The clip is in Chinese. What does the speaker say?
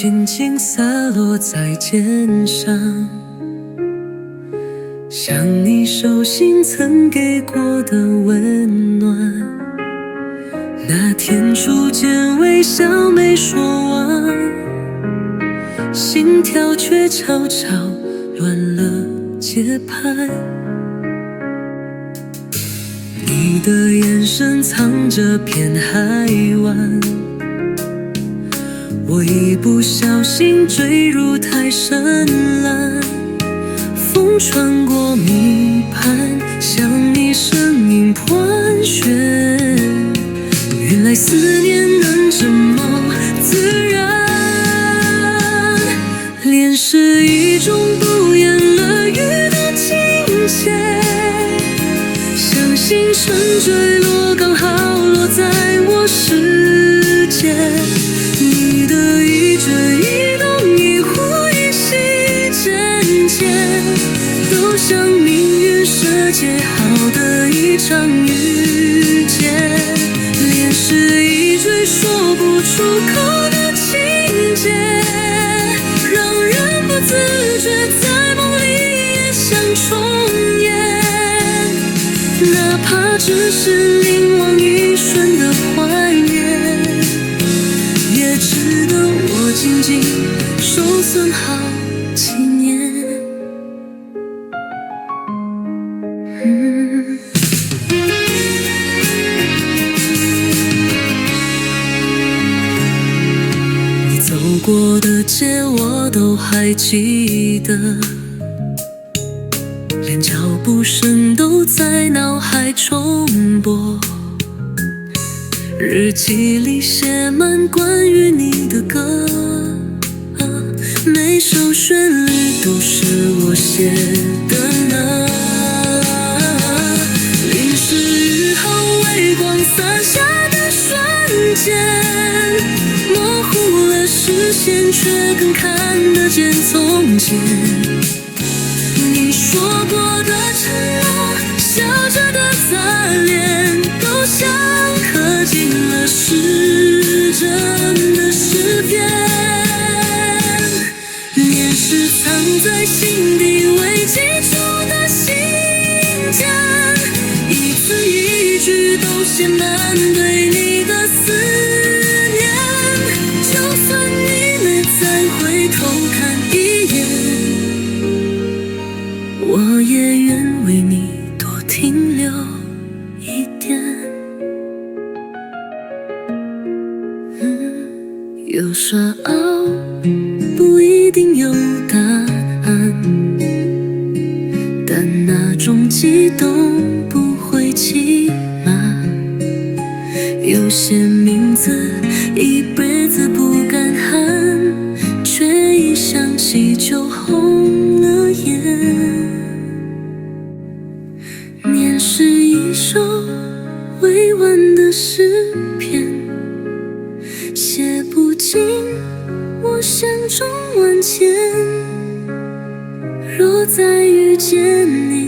轻轻洒落在肩上，像你手心曾给过的温暖。那天初见微笑没说完，心跳却悄悄乱了节拍。你的眼神藏着片海湾，我一不小心坠入太深蓝。风穿过密盘，像你声音盘旋。原来思念能这么自然，恋是一种不言而喻的境界，像星辰坠落，刚好落在我世界。你的一举一动，一呼一吸，渐渐都像命运设计好的一场遇见。恋是一句说不出口的情节，让人不自觉在梦里也想重演，哪怕只是凝望一瞬的怀念，也值得我紧紧收存好纪念。你走过的街我都还记得，连脚步声都在脑海重播。日记里写满关于你的歌，每首旋律都是我写的呢。淋湿雨后微光洒下的瞬间，模糊了视线，却更看得见从前。你说过的承诺，笑着的擦脸，都像刻进了时针的诗篇。恋是藏在心底未记住的信笺，一字一句都写满对你的思念。就算你没再回头看一眼，我也愿为你多停留一点。有说熬不一定有答案，但那种激动不会骑马。有些名字一辈子不敢喊，却一想起就红了眼。念是一首委婉的诗篇，写不尽我想中万千。若再遇见你，